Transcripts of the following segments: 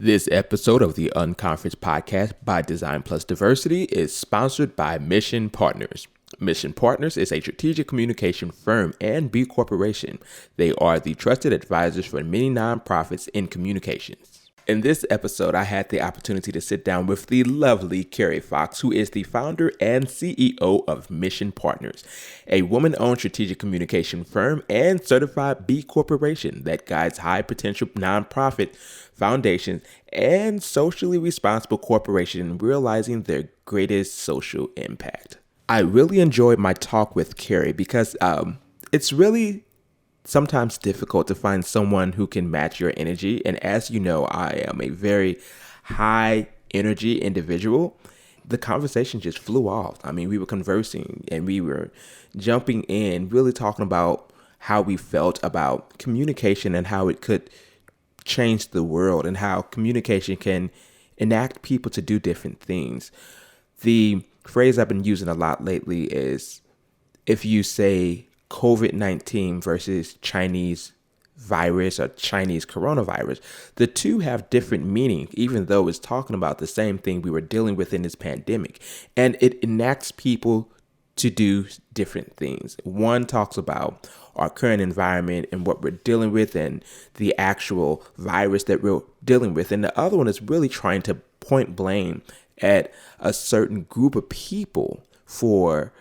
This episode of the Unconference Podcast by Design Plus Diversity is sponsored by Mission Partners. Mission Partners is a strategic communication firm and B Corporation. They are the trusted advisors for many nonprofits in communications. In this episode, I had the opportunity to sit down with the lovely Carrie Fox, who is the founder and CEO of Mission Partners, a woman-owned strategic communication firm and certified B Corporation that guides high-potential nonprofit foundations and socially responsible corporations in realizing their greatest social impact. I really enjoyed my talk with Carrie because it's really sometimes difficult to find someone who can match your energy. And as you know, I am a very high energy individual. The conversation just flew off. I mean, we were conversing and we were jumping in, really talking about how we felt about communication and how it could change the world and how communication can enact people to do different things. The phrase I've been using a lot lately is if you say COVID-19 versus Chinese virus or Chinese coronavirus, the two have different meaning, even though it's talking about the same thing we were dealing with in this pandemic. And it enacts people to do different things. One talks about our current environment and what we're dealing with and the actual virus that we're dealing with. And the other one is really trying to point blame at a certain group of people for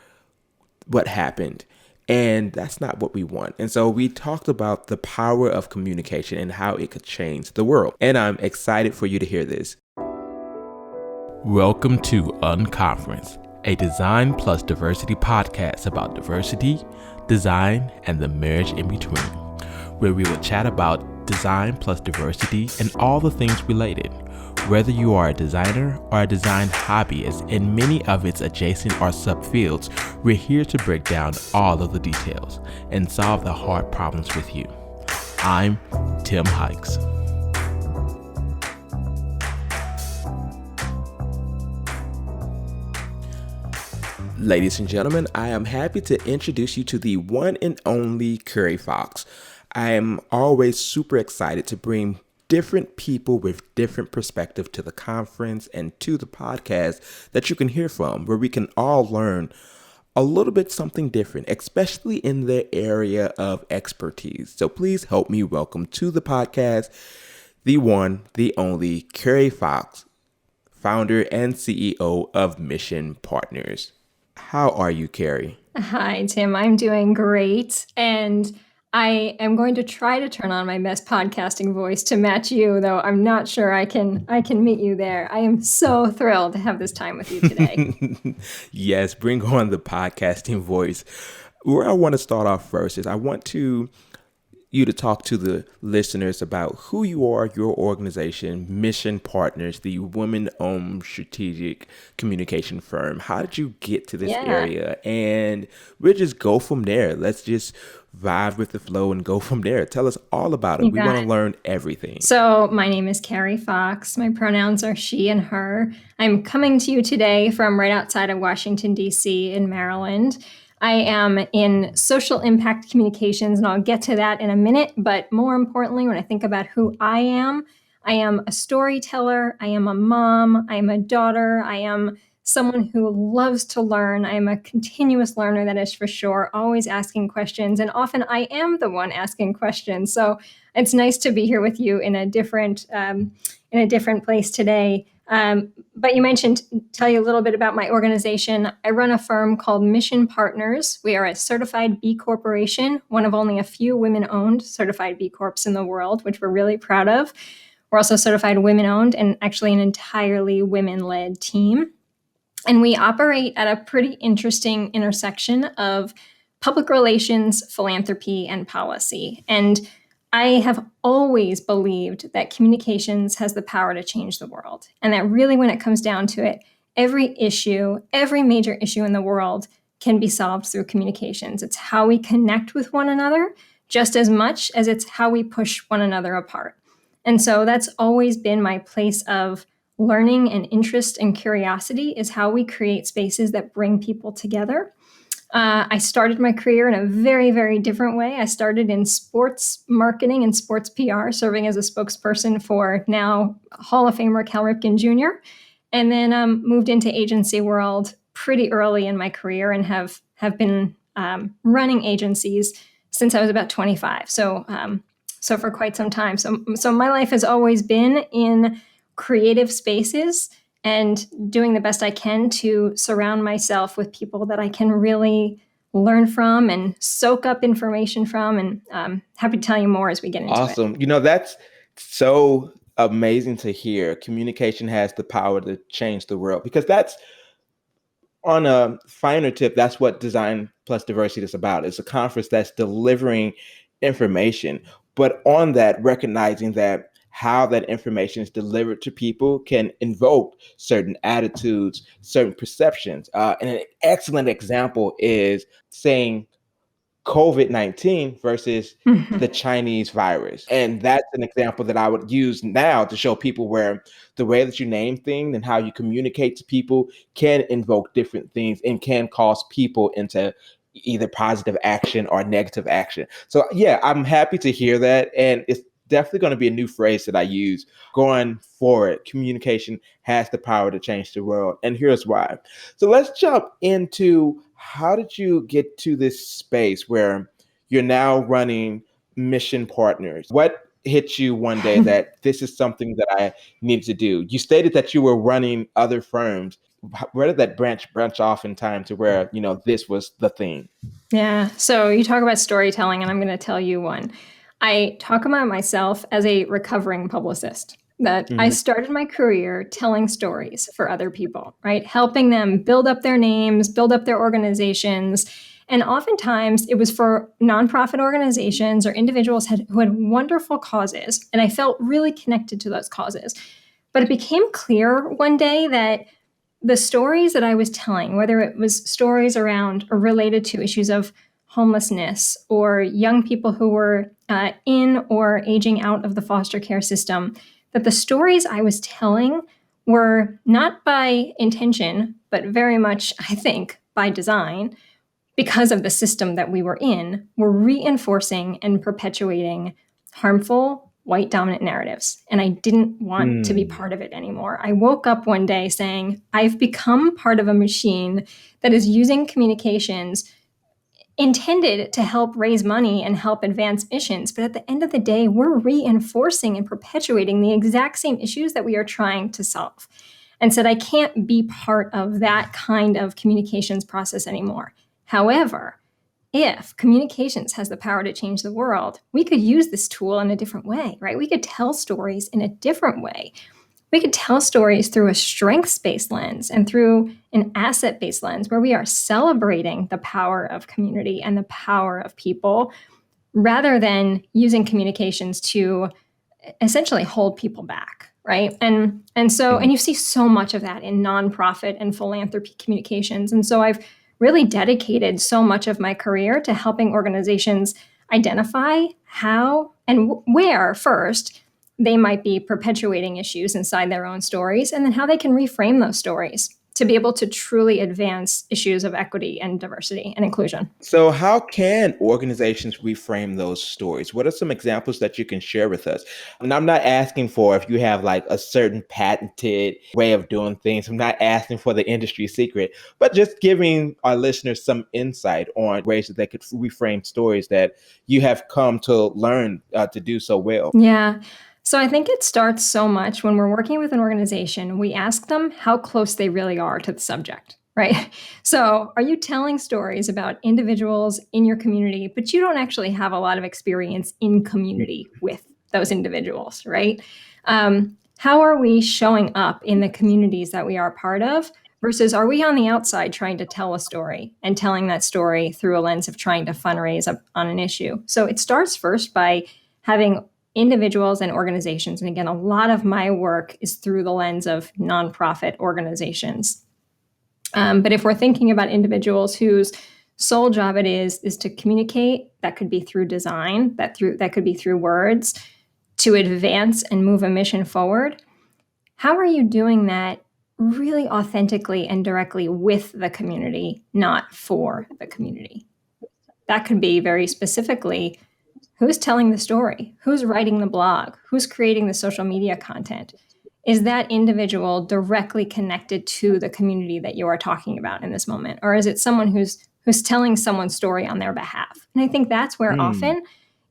what happened. And that's not what we want. And so we talked about the power of communication and how it could change the world. And I'm excited for you to hear this. Welcome to Unconference, a Design Plus Diversity podcast about diversity, design, and the marriage in between, where we will chat about design plus diversity and all the things related. Whether you are a designer or a design hobbyist in many of its adjacent or subfields, we're here to break down all of the details and solve the hard problems with you. I'm Tim Hikes. Ladies and gentlemen, I am happy to introduce you to the one and only Carrie Fox. I am always super excited to bring different people with different perspective to the conference and to the podcast that you can hear from, where we can all learn a little bit something different, especially in their area of expertise. So please help me welcome to the podcast, the one, the only Carrie Fox, founder and CEO of Mission Partners. How are you, Carrie? Hi, Tim. I'm doing great. And I am going to try to turn on my best podcasting voice to match you, though I'm not sure I can meet you there. I am so thrilled to have this time with you today. Yes, bring on the podcasting voice. Where I want to start off first is I want you to talk to the listeners about who you are, your organization, Mission Partners, the women-owned strategic communication firm. How did you get to this area? And we'll just go from there. Let's just vibe with the flow and go from there. Tell us all about it. We want to learn everything. So my name is Carrie Fox. My pronouns are she and her. I'm coming to you today from right outside of Washington, D.C. in Maryland. I am in social impact communications, and I'll get to that in a minute. But more importantly, when I think about who I am a storyteller, I am a mom, I am a daughter, I am someone who loves to learn. I am a continuous learner, that is for sure, always asking questions. And often I am the one asking questions. So it's nice to be here with you in a different place today. But you mentioned, tell you a little bit about my organization. I run a firm called Mission Partners. We are a certified B Corporation, one of only a few women-owned certified B Corps in the world, which we're really proud of. We're also certified women-owned and actually an entirely women-led team. And we operate at a pretty interesting intersection of public relations, philanthropy, and policy. And I have always believed that communications has the power to change the world. And that really, when it comes down to it, every major issue in the world can be solved through communications. It's how we connect with one another just as much as it's how we push one another apart. And so that's always been my place of learning and interest and curiosity, is how we create spaces that bring people together. I started my career in a very, very different way. I started in sports marketing and sports PR, serving as a spokesperson for now Hall of Famer Cal Ripken Jr., and then moved into agency world pretty early in my career and have been running agencies since I was about 25. So for quite some time. So my life has always been in creative spaces and doing the best I can to surround myself with people that I can really learn from and soak up information from. And happy to tell you more as we get into it. Awesome. That's so amazing to hear. Communication has the power to change the world, because that's, on a finer tip, that's what Design Plus Diversity is about. It's a conference that's delivering information, but on that, recognizing that how that information is delivered to people can invoke certain attitudes, certain perceptions. And an excellent example is saying COVID-19 versus the Chinese virus. And that's an example that I would use now to show people where the way that you name things and how you communicate to people can invoke different things and can cause people into either positive action or negative action. So yeah, I'm happy to hear that. And it's definitely going to be a new phrase that I use going forward. Communication has the power to change the world. And here's why. So let's jump into, how did you get to this space where you're now running Mission Partners? What hit you one day that this is something that I need to do? You stated that you were running other firms. Where did that branch off in time to where, this was the thing? Yeah. So you talk about storytelling, and I'm going to tell you one. I talk about myself as a recovering publicist, that I started my career telling stories for other people, right? Helping them build up their names, build up their organizations. And oftentimes it was for nonprofit organizations or individuals who had wonderful causes. And I felt really connected to those causes. But it became clear one day that the stories that I was telling, whether it was stories around or related to issues of homelessness or young people who were in or aging out of the foster care system, that the stories I was telling were not by intention, but very much, I think, by design, because of the system that we were in, were reinforcing and perpetuating harmful white dominant narratives. And I didn't want to be part of it anymore. I woke up one day saying, I've become part of a machine that is using communications intended to help raise money and help advance missions. But at the end of the day, we're reinforcing and perpetuating the exact same issues that we are trying to solve. And said, I can't be part of that kind of communications process anymore. However, if communications has the power to change the world, we could use this tool in a different way, right? We could tell stories in a different way. We could tell stories through a strengths-based lens and through an asset-based lens, where we are celebrating the power of community and the power of people, rather than using communications to essentially hold people back, right? And you see so much of that in nonprofit and philanthropy communications. And so I've really dedicated so much of my career to helping organizations identify how and where first they might be perpetuating issues inside their own stories, and then how they can reframe those stories to be able to truly advance issues of equity and diversity and inclusion. So how can organizations reframe those stories? What are some examples that you can share with us? And I'm not asking for if you have like a certain patented way of doing things. I'm not asking for the industry secret, but just giving our listeners some insight on ways that they could reframe stories that you have come to learn to do so well. Yeah. So I think it starts so much when we're working with an organization, we ask them how close they really are to the subject, right? So are you telling stories about individuals in your community, but you don't actually have a lot of experience in community with those individuals, right? How are we showing up in the communities that we are part of, versus are we on the outside trying to tell a story and telling that story through a lens of trying to fundraise on an issue? So it starts first by having individuals and organizations. And again, a lot of my work is through the lens of nonprofit organizations. But if we're thinking about individuals whose sole job it is to communicate, that could be through design, that could be through words, to advance and move a mission forward. How are you doing that really authentically and directly with the community, not for the community. That could be very specifically who's telling the story, who's writing the blog, who's creating the social media content. Is that individual directly connected to the community that you are talking about in this moment? Or is it someone who's telling someone's story on their behalf? And I think that's where often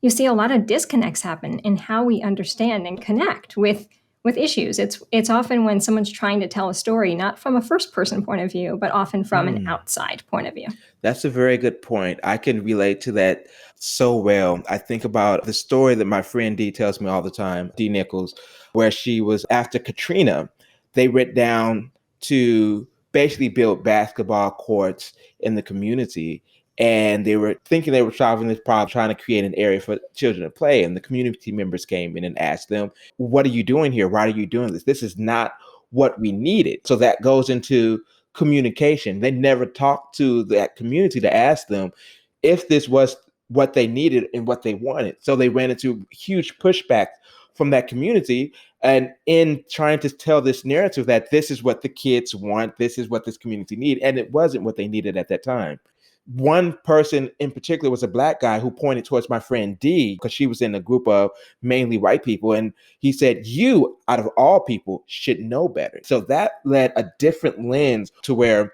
you see a lot of disconnects happen in how we understand and connect with issues. It's often when someone's trying to tell a story, not from a first person point of view, but often from an outside point of view. That's a very good point. I can relate to that so well. I think about the story that my friend D tells me all the time, D Nichols, where she was after Katrina. They went down to basically build basketball courts in the community. And they were thinking they were solving this problem, trying to create an area for children to play. And the community members came in and asked them, "What are you doing here? Why are you doing this? This is not what we needed." So that goes into communication. They never talked to that community to ask them if this was what they needed and what they wanted. So they ran into huge pushback from that community. And in trying to tell this narrative that this is what the kids want, this is what this community need, and it wasn't what they needed at that time. One person in particular was a Black guy who pointed towards my friend D because she was in a group of mainly white people. And he said, "You, out of all people, should know better." So that led a different lens to where,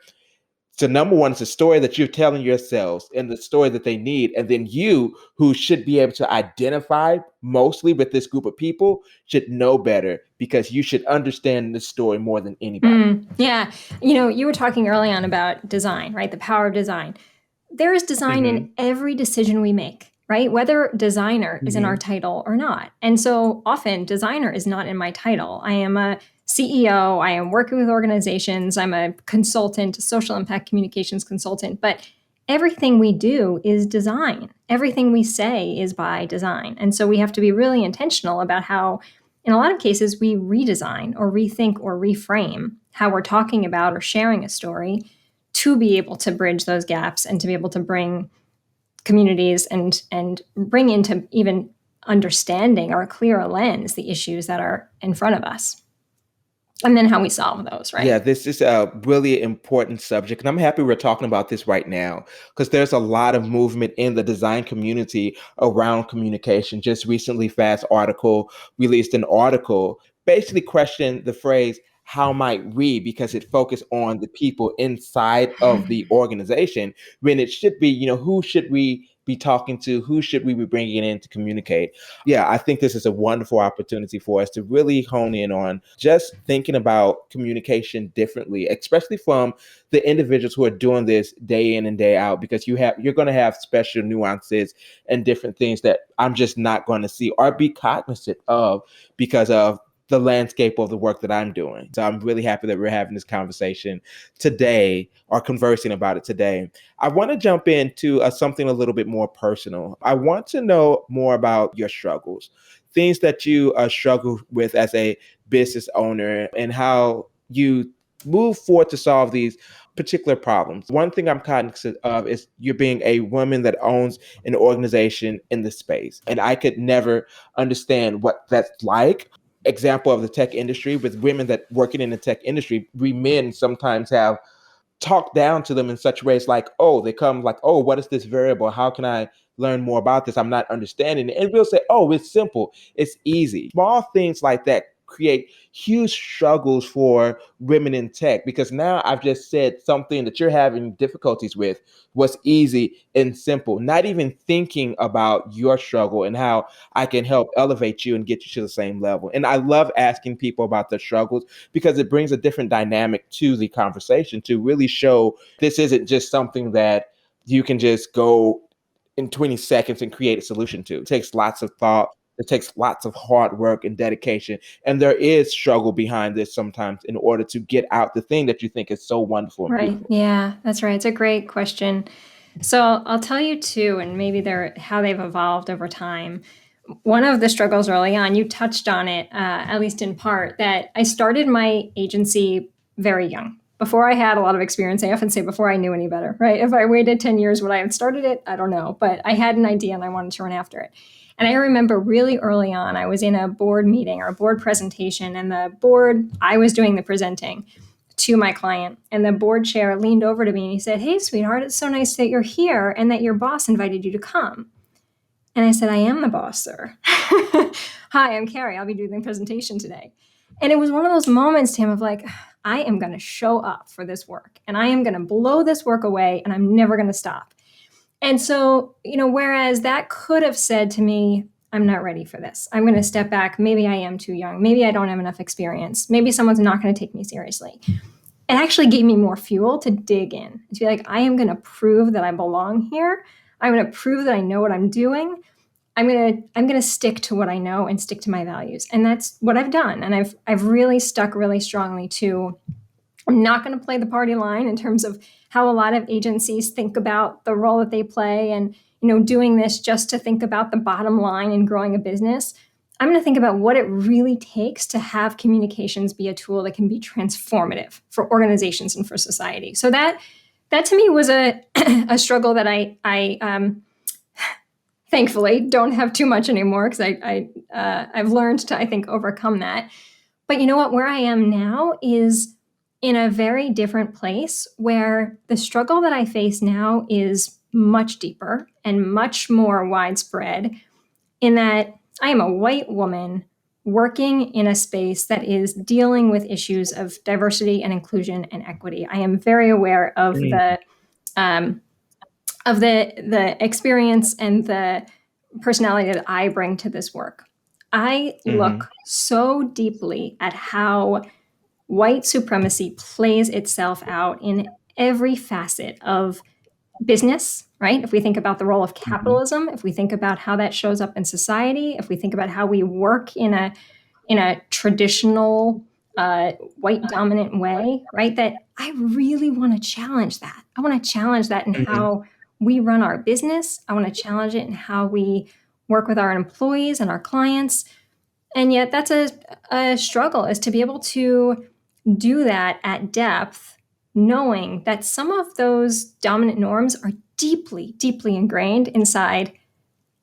so number one, it's a story that you're telling yourselves and the story that they need. And then you, who should be able to identify mostly with this group of people, should know better because you should understand the story more than anybody. Yeah. You were talking early on about design, right? The power of design. There is design in every decision we make, right? Whether designer is in our title or not. And so often designer is not in my title. I am a CEO. I am working with organizations. I'm a consultant, a social impact communications consultant. But everything we do is design. Everything we say is by design. And so we have to be really intentional about how, in a lot of cases, we redesign or rethink or reframe how we're talking about or sharing a story to be able to bridge those gaps and to be able to bring communities and bring into even understanding or a clearer lens the issues that are in front of us. And then how we solve those, right? Yeah, this is a really important subject. And I'm happy we're talking about this right now because there's a lot of movement in the design community around communication. Just recently, Fast Article released an article basically questioning the phrase, "How might we?" because it focused on the people inside of the organization when it should be, who should we be talking to? Who should we be bringing in to communicate? Yeah, I think this is a wonderful opportunity for us to really hone in on just thinking about communication differently, especially from the individuals who are doing this day in and day out, because you're going to have special nuances and different things that I'm just not going to see or be cognizant of because of the landscape of the work that I'm doing. So I'm really happy that we're having this conversation today or conversing about it today. I want to jump into something a little bit more personal. I want to know more about your struggles, things that you struggle with as a business owner and how you move forward to solve these particular problems. One thing I'm cognizant of is you're being a woman that owns an organization in the space. And I could never understand what that's like. Example of the tech industry with women that working in the tech industry, we men sometimes have talked down to them in such ways like, oh, they come like, oh, what is this variable? How can I learn more about this? I'm not understanding it. And we'll say, oh, it's simple. It's easy. Small things like that create huge struggles for women in tech because now I've just said something that you're having difficulties with was easy and simple, not even thinking about your struggle and how I can help elevate you and get you to the same level. And I love asking people about their struggles because it brings a different dynamic to the conversation to really show this isn't just something that you can just go in 20 seconds and create a solution to. It takes lots of thought. It takes lots of hard work and dedication. And there is struggle behind this sometimes in order to get out the thing that you think is so wonderful. And Right. beautiful. Yeah, that's right. It's a great question. So I'll tell you too, and maybe how they've evolved over time. One of the struggles early on, you touched on it, at least in part, that I started my agency very young. Before I had a lot of experience, I often say before I knew any better, right? If I waited 10 years, would I have started it? I don't know. But I had an idea and I wanted to run after it. And I remember really early on, I was in a board meeting or a board presentation, and the board, I was doing the presenting, to my client. And the board chair leaned over to me and he said, "Hey, sweetheart, it's so nice that you're here and that your boss invited you to come." And I said, "I am the boss, sir." "Hi, I'm Carrie. I'll be doing the presentation today." And it was one of those moments, Tim, of like, I am going to show up for this work and I am going to blow this work away and I'm never going to stop. And so, whereas that could have said to me, "I'm not ready for this. I'm going to step back. Maybe I am too young. Maybe I don't have enough experience. Maybe someone's not going to take me seriously." It actually gave me more fuel to dig in, to be like, I am going to prove that I belong here. I'm going to prove that I know what I'm doing. I'm going to stick to what I know and stick to my values. And that's what I've done. And I've really stuck really strongly to, I'm not going to play the party line in terms of how a lot of agencies think about the role that they play and, doing this just to think about the bottom line in growing a business. I'm going to think about what it really takes to have communications be a tool that can be transformative for organizations and for society. So that to me was a struggle that I thankfully don't have too much anymore, because I've learned to, I think, overcome that. But you know what? Where I am now is in a very different place, where the struggle that I face now is much deeper and much more widespread, in that I am a white woman working in a space that is dealing with issues of diversity and inclusion and equity. I am very aware of the experience and the personality that I bring to this work. I look so deeply at how white supremacy plays itself out in every facet of business, right? If we think about the role of capitalism, if we think about how that shows up in society, if we think about how we work in a traditional white dominant way, right? That I really want to challenge that. I want to challenge that in how we run our business. I want to challenge it in how we work with our employees and our clients. And yet that's a struggle, is to be able to do that at depth, knowing that some of those dominant norms are deeply, deeply ingrained inside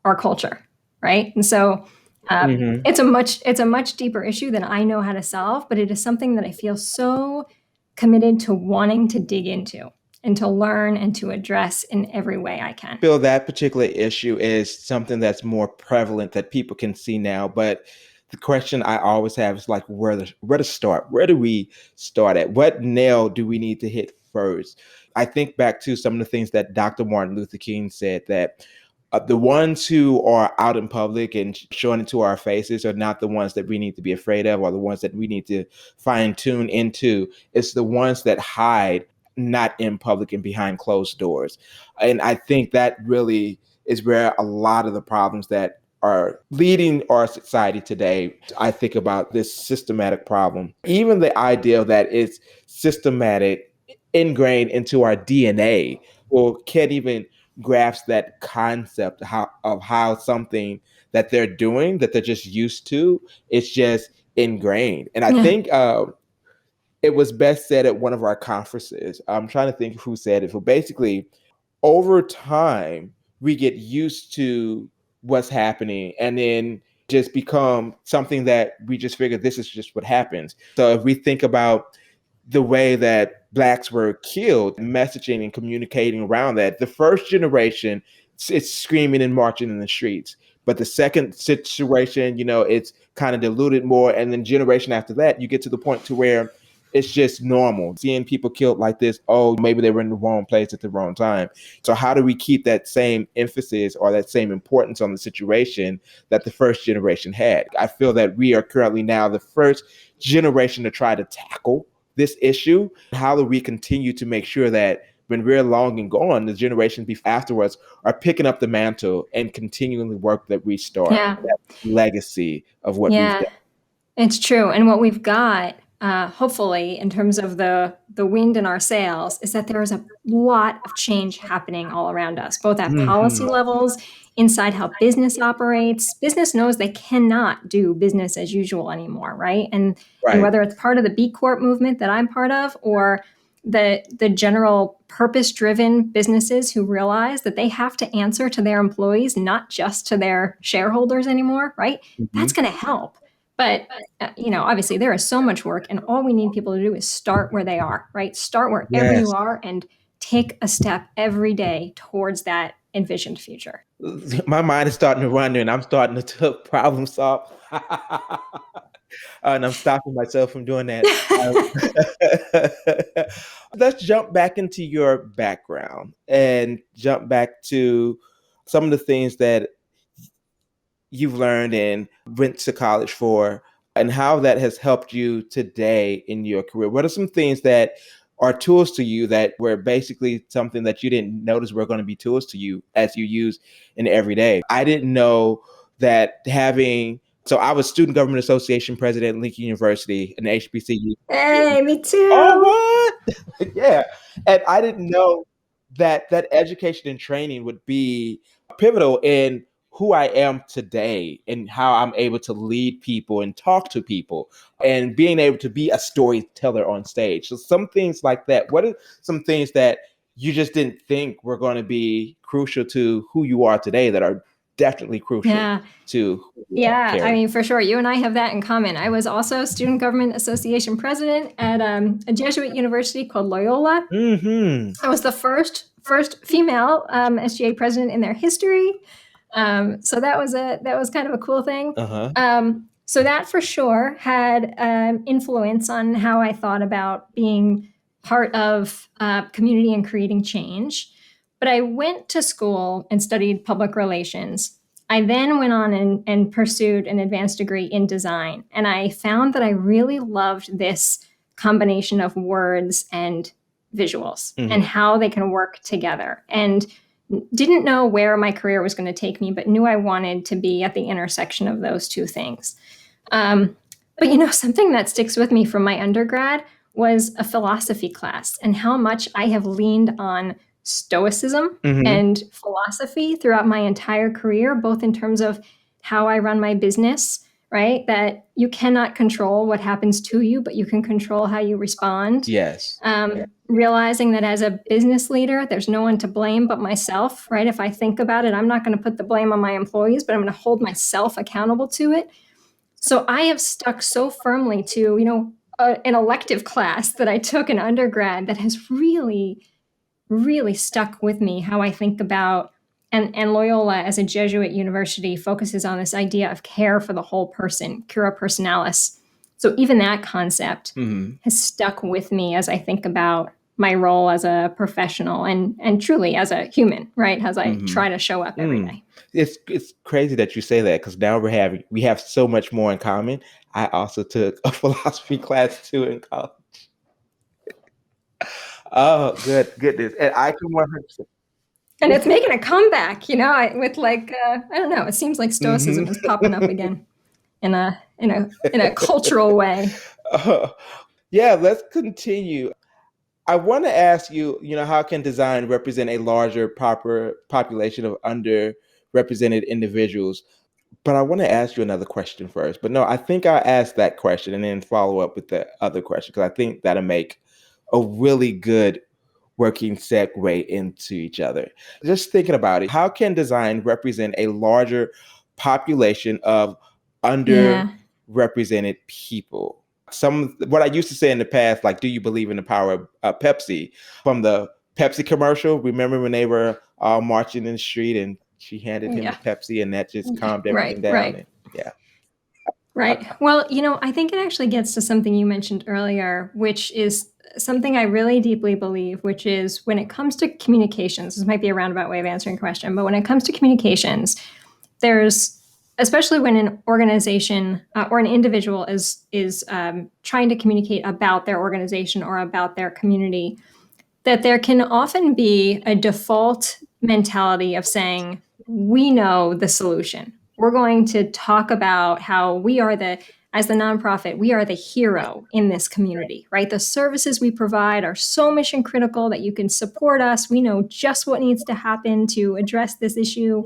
our culture, right? And so it's a much deeper issue than I know how to solve, but it is something that I feel so committed to wanting to dig into and to learn and to address in every way I can. I feel that particular issue is something that's more prevalent that people can see now, but the question I always have is like, where to start? Where do we start at? What nail do we need to hit first? I think back to some of the things that Dr. Martin Luther King said, that the ones who are out in public and showing it to our faces are not the ones that we need to be afraid of, or the ones that we need to fine tune into. It's the ones that hide, not in public and behind closed doors. And I think that really is where a lot of the problems that are leading our society today. I think about this systematic problem. Even the idea that it's systematic, ingrained into our DNA, or can't even grasp that concept of how something that they're doing, that they're just used to, it's just ingrained. And I think it was best said at one of our conferences. I'm trying to think who said it. But basically, over time, we get used to what's happening and then just become something that we just figure this is just what happens. So if we think about the way that Blacks were killed, messaging and communicating around that, the first generation, it's screaming and marching in the streets. But the second situation, it's kind of diluted more. And then generation after that, you get to the point to where it's just normal. Seeing people killed like this, oh, maybe they were in the wrong place at the wrong time. So how do we keep that same emphasis or that same importance on the situation that the first generation had? I feel that we are currently now the first generation to try to tackle this issue. How do we continue to make sure that when we're long and gone, the generations afterwards are picking up the mantle and continuing the work that we start, that legacy of what we've done? It's true. And what we've got, hopefully, in terms of the wind in our sails, is that there is a lot of change happening all around us, both at policy levels, inside how business operates. Business knows they cannot do business as usual anymore, right? And whether it's part of the B Corp movement that I'm part of, or the general purpose-driven businesses who realize that they have to answer to their employees, not just to their shareholders anymore, right? That's going to help. But, obviously there is so much work, and all we need people to do is start where they are, right? Start wherever you Yes. are and take a step every day towards that envisioned future. My mind is starting to run and I'm starting to problem solve. And I'm stopping myself from doing that. Let's jump back into your background and jump back to some of the things that you've learned and went to college for, and how that has helped you today in your career. What are some things that are tools to you that were basically something that you didn't notice were going to be tools to you as you use in every day? I didn't know that so I was Student Government Association president at Lincoln University, an HBCU. Hey, me Oh, too. what? Yeah. And I didn't know that education and training would be pivotal in who I am today and how I'm able to lead people and talk to people and being able to be a storyteller on stage. So some things like that. What are some things that you just didn't think were going to be crucial to who you are today that are definitely crucial Yeah. to who you are, Yeah, I Carrie? mean, for sure. You and I have that in common. I was also Student Government Association president at a Jesuit university called Loyola. Mm-hmm. I was the first female SGA president in their history. So that was kind of a cool thing. Uh-huh. So that for sure had influence on how I thought about being part of community and creating change. But I went to school and studied public relations. I then went on and pursued an advanced degree in design. And I found that I really loved this combination of words and visuals and how they can work together. And didn't know where my career was going to take me, but knew I wanted to be at the intersection of those two things. But something that sticks with me from my undergrad was a philosophy class and how much I have leaned on stoicism and philosophy throughout my entire career, both in terms of how I run my business, right? That you cannot control what happens to you, but you can control how you respond. Yes. Realizing that as a business leader, there's no one to blame but myself, right? If I think about it, I'm not going to put the blame on my employees, but I'm going to hold myself accountable to it. So I have stuck so firmly to, an elective class that I took in undergrad that has really, really stuck with me, how I think about, and Loyola as a Jesuit university focuses on this idea of care for the whole person, cura personalis. So even that concept has stuck with me as I think about my role as a professional and truly as a human, right? As I try to show up every day. It's crazy that you say that because now we have so much more in common. I also took a philosophy class too in college. Oh, goodness. And I can 100%. And it's making a comeback, with I don't know, it seems like stoicism is popping up again in a cultural way. Yeah, let's continue. I want to ask you, how can design represent a larger proper population of underrepresented individuals? But I want to ask you another question first. But no, I think I'll ask that question and then follow up with the other question because I think that'll make a really good working segue into each other. Just thinking about it, how can design represent a larger population of underrepresented people? What I used to say in the past, like, do you believe in the power of Pepsi? From the Pepsi commercial, remember when they were all marching in the street and she handed him the Pepsi and that just calmed everything down? Right. And, yeah. Right. Well, I think it actually gets to something you mentioned earlier, which is something I really deeply believe, which is when it comes to communications, this might be a roundabout way of answering your question, but when it comes to communications, especially when an organization or an individual is trying to communicate about their organization or about their community, that there can often be a default mentality of saying, we know the solution. We're going to talk about how as the nonprofit, we are the hero in this community, right? The services we provide are so mission critical that you can support us. We know just what needs to happen to address this issue.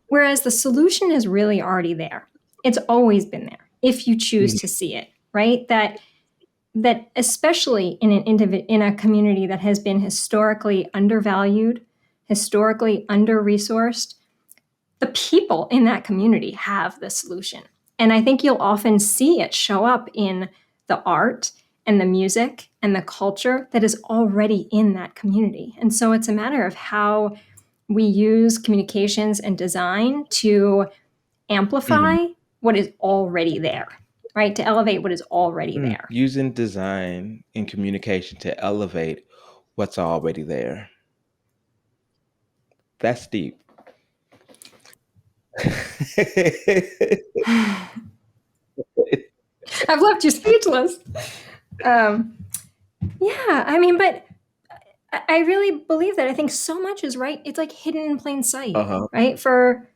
Whereas the solution is really already there. It's always been there if you choose to see it, right? That especially in a community that has been historically undervalued, historically under-resourced, the people in that community have the solution. And I think you'll often see it show up in the art and the music and the culture that is already in that community. And so it's a matter of how we use communications and design to amplify what is already there, right? To elevate what is already there. Using design and communication to elevate what's already there. That's deep. I've left you speechless. Yeah, I mean, but I really believe that. I think so much is right. It's like hidden in plain sight, right? For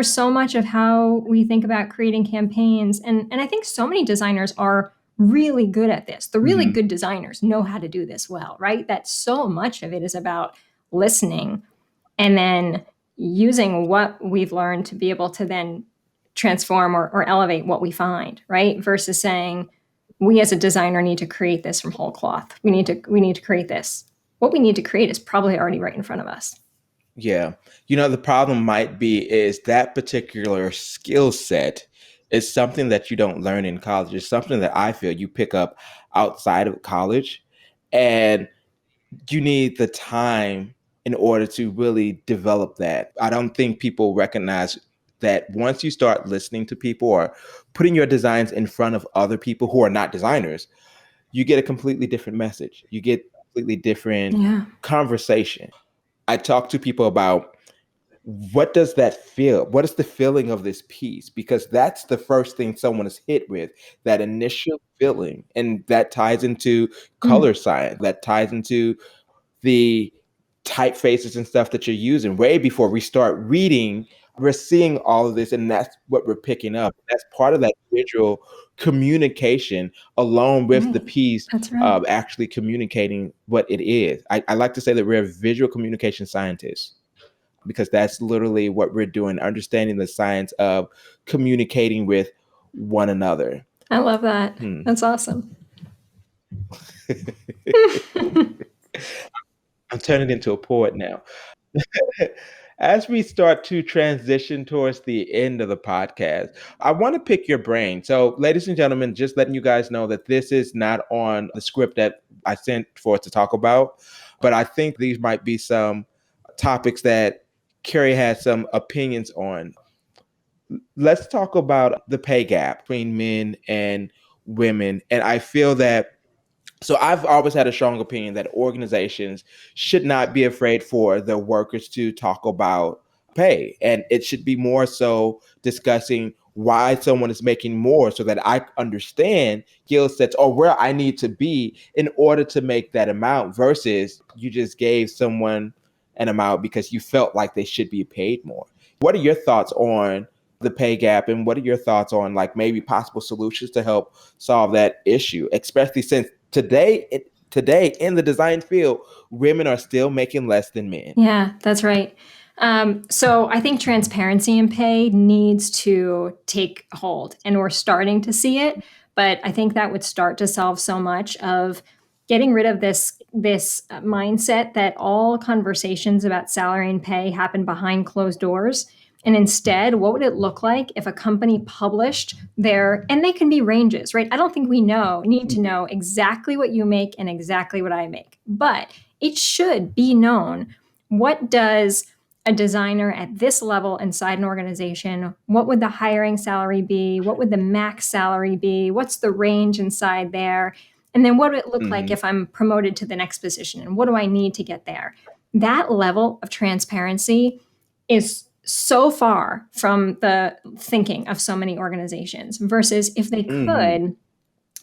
so much of how we think about creating campaigns, and I think so many designers are really good at this. The really good designers know how to do this well, right? That so much of it is about listening and then using what we've learned to be able to then transform or elevate what we find, right? Versus saying, we as a designer need to create this from whole cloth. We need to create this. What we need to create is probably already right in front of us. Yeah. The problem might be is that particular skill set is something that you don't learn in college. It's something that I feel you pick up outside of college, and you need the time in order to really develop that. I don't think people recognize that once you start listening to people or putting your designs in front of other people who are not designers, you get a completely different message. You get a completely different conversation. I talk to people about what does that feel? What is the feeling of this piece? Because that's the first thing someone is hit with, that initial feeling. And that ties into color science, that ties into the typefaces and stuff that you're using. Way before we start reading, we're seeing all of this, and that's what we're picking up. That's part of that visual communication, along with the piece of actually communicating what it is. I like to say that we're visual communication scientists, because that's literally what we're doing, understanding the science of communicating with one another. I love that. That's awesome. I'm turning into a poet now. As we start to transition towards the end of the podcast, I want to pick your brain. So, ladies and gentlemen, just letting you guys know that this is not on the script that I sent for us to talk about, but I think these might be some topics that Carrie has some opinions on. Let's talk about the pay gap between men and women. And I feel that, so I've always had a strong opinion that organizations should not be afraid for the workers to talk about pay. And it should be more so discussing why someone is making more, so that I understand skill sets or where I need to be in order to make that amount, versus you just gave someone an amount because you felt like they should be paid more. What are your thoughts on the pay gap, and what are your thoughts on like maybe possible solutions to help solve that issue, especially since today in the design field, women are still making less than men? Yeah, that's right. So I think transparency in pay needs to take hold, and we're starting to see it. But I think that would start to solve so much of getting rid of this mindset that all conversations about salary and pay happen behind closed doors. And instead, what would it look like if a company published and they can be ranges, right? I don't think we need to know exactly what you make and exactly what I make, but it should be known, what does a designer at this level inside an organization, what would the hiring salary be? What would the max salary be? What's the range inside there? And then what would it look like if I'm promoted to the next position? And what do I need to get there? That level of transparency is so far from the thinking of so many organizations, versus if they could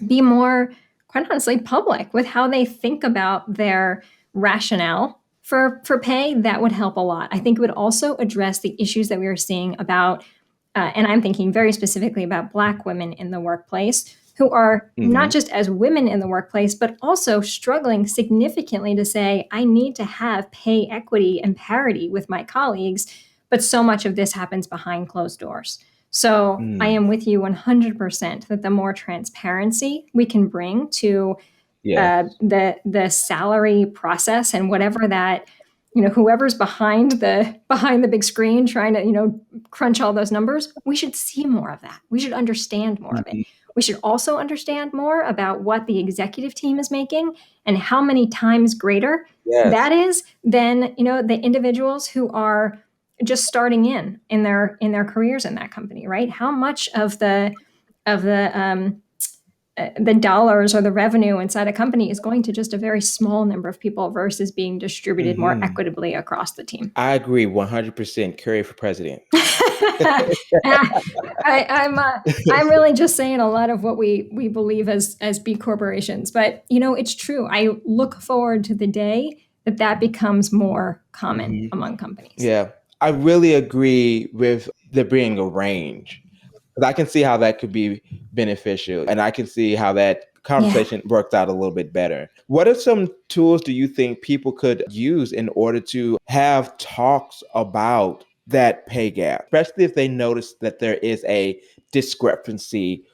be more, quite honestly, public with how they think about their rationale for pay, that would help a lot. I think it would also address the issues that we are seeing about, and I'm thinking very specifically about Black women in the workplace, who are not just as women in the workplace, but also struggling significantly to say, I need to have pay equity and parity with my colleagues. But so much of this happens behind closed doors. So I am with you 100% that the more transparency we can bring to the salary process, and whatever that whoever's behind the big screen trying to, crunch all those numbers, we should see more of that. We should understand more of it. Mhm. We should also understand more about what the executive team is making and how many times greater Yes. that is than, the individuals who are just starting in their careers in that company, right? How much of the dollars or the revenue inside a company is going to just a very small number of people versus being distributed more Mhm. equitably across the team. I agree 100%. Carrie for president. I'm really just saying a lot of what we believe as B corporations, but it's true. I look forward to the day that becomes more common Mhm. among companies. Yeah, I really agree with there being a range. 'Cause I can see how that could be beneficial, and I can see how that Yeah. conversation worked out a little bit better. What are some tools do you think people could use in order to have talks about that pay gap, especially if they notice that there is a discrepancy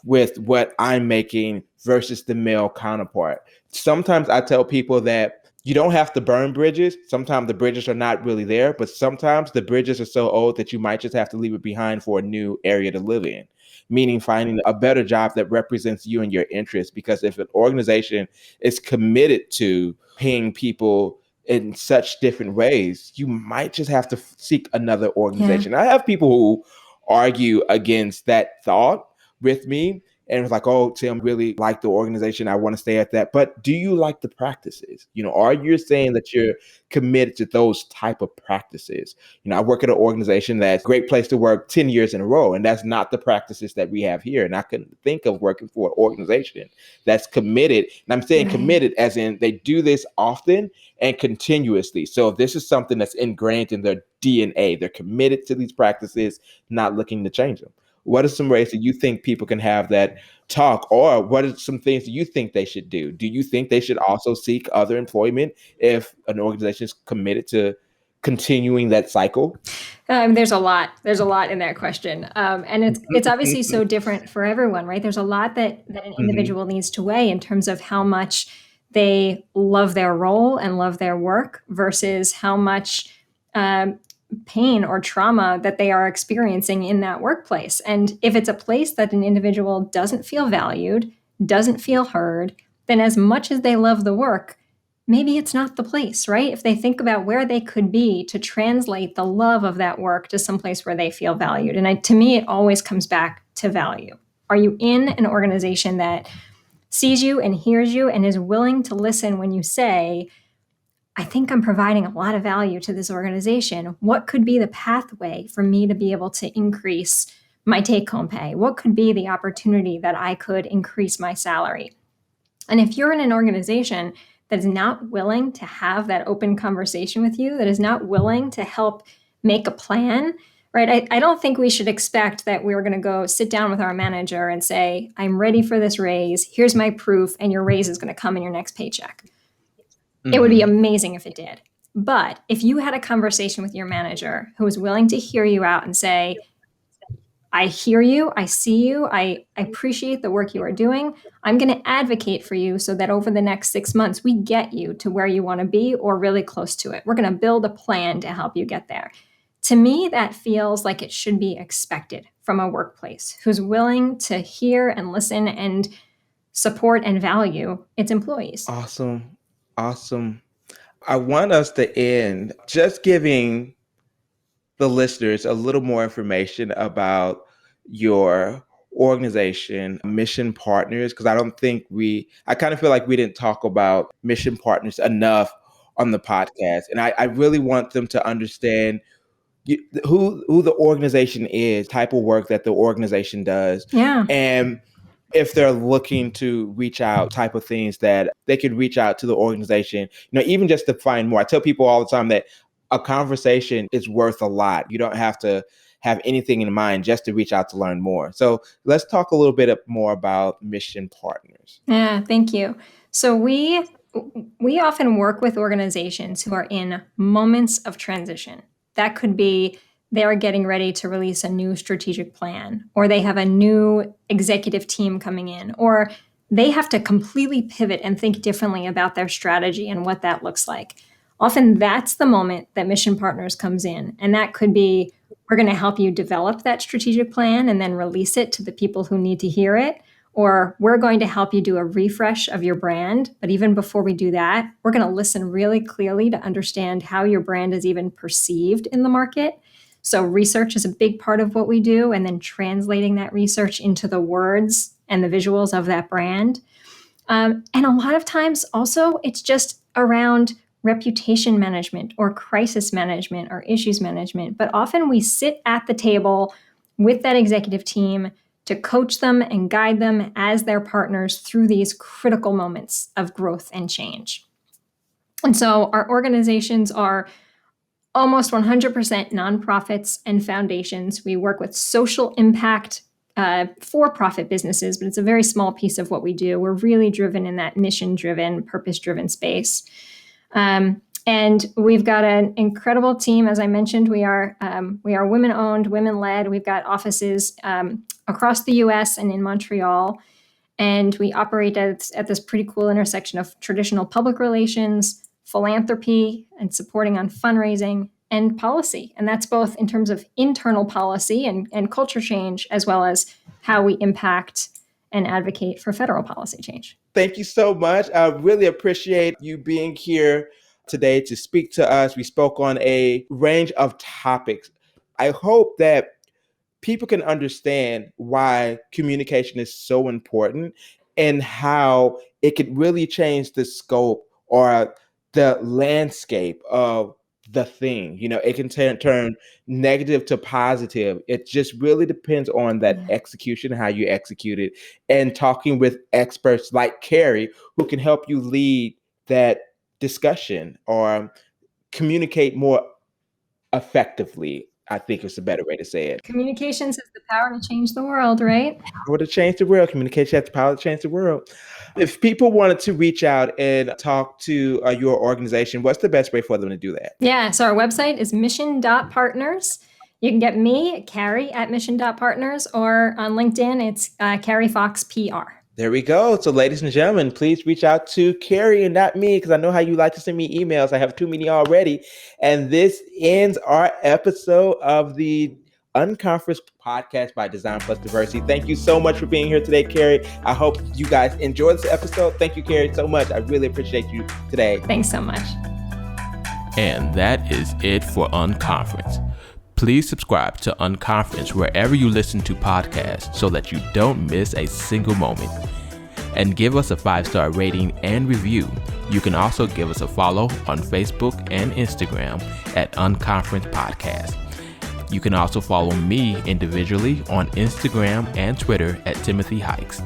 with what I'm making versus the male counterpart? Sometimes I tell people that you don't have to burn bridges. Sometimes the bridges are not really there, but sometimes the bridges are so old that you might just have to leave it behind for a new area to live in, meaning finding a better job that represents you and your interests. Because if an organization is committed to paying people in such different ways, you might just have to seek another Yeah. organization. I have people who argue against that thought with me, and it's like, oh, Tim, really like the organization. I want to stay at that. But do you like the practices? Are you saying that you're committed to those type of practices? I work at an organization that's a great place to work 10 years in a row, and that's not the practices that we have here. And I couldn't think of working for an organization that's committed. And I'm saying Right. committed as in they do this often and continuously. So this is something that's ingrained in their DNA. They're committed to these practices, not looking to change them. What are some ways that you think people can have that talk, or what are some things that you think they should do? Do you think they should also seek other employment if an organization is committed to continuing that cycle? There's a lot. There's a lot in that question, and it's obviously so different for everyone, right? There's a lot that an Mhm. individual needs to weigh in terms of how much they love their role and love their work versus how much um, pain or trauma that they are experiencing in that workplace. And if it's a place that an individual doesn't feel valued, doesn't feel heard, then as much as they love the work, maybe it's not the place, right? If they think about where they could be to translate the love of that work to someplace where they feel valued. And to me, it always comes back to value. Are you in an organization that sees you and hears you and is willing to listen when you say, I think I'm providing a lot of value to this organization. What could be the pathway for me to be able to increase my take home pay? What could be the opportunity that I could increase my salary? And if you're in an organization that is not willing to have that open conversation with you, that is not willing to help make a plan, right? I don't think we should expect that we're going to go sit down with our manager and say, I'm ready for this raise. Here's my proof, and your raise is going to come in your next paycheck. It would be Mhm. amazing if it did. But if you had a conversation with your manager who was willing to hear you out and say, I hear you, I see you, I appreciate the work you are doing. I'm going to advocate for you so that over the next 6 months, we get you to where you want to be or really close to it. We're going to build a plan to help you get there. To me, that feels like it should be expected from a workplace who's willing to hear and listen and support and value its employees. Awesome. Awesome. I want us to end just giving the listeners a little more information about your organization, Mission Partners, because I don't think I kind of feel like we didn't talk about Mission Partners enough on the podcast. And I really want them to understand who the organization is, type of work that the organization does, Yeah. and if they're looking to reach out, type of things that they could reach out to the organization, even just to find more. I tell people all the time that a conversation is worth a lot. You don't have to have anything in mind just to reach out to learn more. So let's talk a little bit more about Mission Partners. Yeah, thank you. So we often work with organizations who are in moments of transition. That could be they are getting ready to release a new strategic plan, or they have a new executive team coming in, or they have to completely pivot and think differently about their strategy and what that looks like. often that's the moment that Mission Partners comes in. And that could be, we're going to help you develop that strategic plan and then release it to the people who need to hear it. Or we're going to help you do a refresh of your brand. But even before we do that, we're going to listen really clearly to understand how your brand is even perceived in the market. So research is a big part of what we do, and then translating that research into the words and the visuals of that brand. And a lot of times also, it's just around reputation management or crisis management or issues management. But often we sit at the table with that executive team to coach them and guide them as their partners through these critical moments of growth and change. And so our organizations are almost 100% nonprofits and foundations. We work with social impact for-profit businesses, but it's a very small piece of what we do. We're really driven in that mission-driven, purpose-driven space. And we've got an incredible team. As I mentioned, we are women-owned, women-led. We've got offices across the U.S. and in Montreal. And we operate at this pretty cool intersection of traditional public relations, philanthropy, and supporting on fundraising and policy. And that's both in terms of internal policy and culture change, as well as how we impact and advocate for federal policy change. Thank you so much. I really appreciate you being here today to speak to us. We spoke on a range of topics. I hope that people can understand why communication is so important and how it could really change the scope or the landscape of the thing. It can turn negative to positive. It just really depends on that execution, how you execute it, and talking with experts like Carrie, who can help you lead that discussion or communicate more effectively. I think it's a better way to say it. Communications has the power to change the world, right? Power to change the world. Communication has the power to change the world. If people wanted to reach out and talk to your organization, what's the best way for them to do that? Yeah, so our website is mission.partners. You can get me, Carrie, at mission.partners, or on LinkedIn, it's Carrie Fox PR. There we go. So ladies and gentlemen, please reach out to Carrie and not me, because I know how you like to send me emails. I have too many already. And this ends our episode of the Unconference Podcast by Design Plus Diversity. Thank you so much for being here today, Carrie. I hope you guys enjoyed this episode. Thank you, Carrie, so much. I really appreciate you today. Thanks so much. And that is it for Unconference. Please subscribe to Unconference wherever you listen to podcasts so that you don't miss a single moment. And give us a 5-star rating and review. You can also give us a follow on Facebook and Instagram at Unconference Podcast. You can also follow me individually on Instagram and Twitter at Timothy Hikes.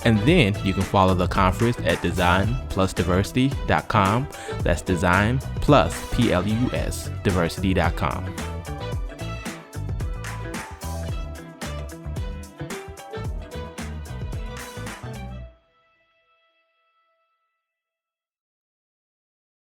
And then you can follow the conference at designplusdiversity.com. That's design plus plus diversity.com.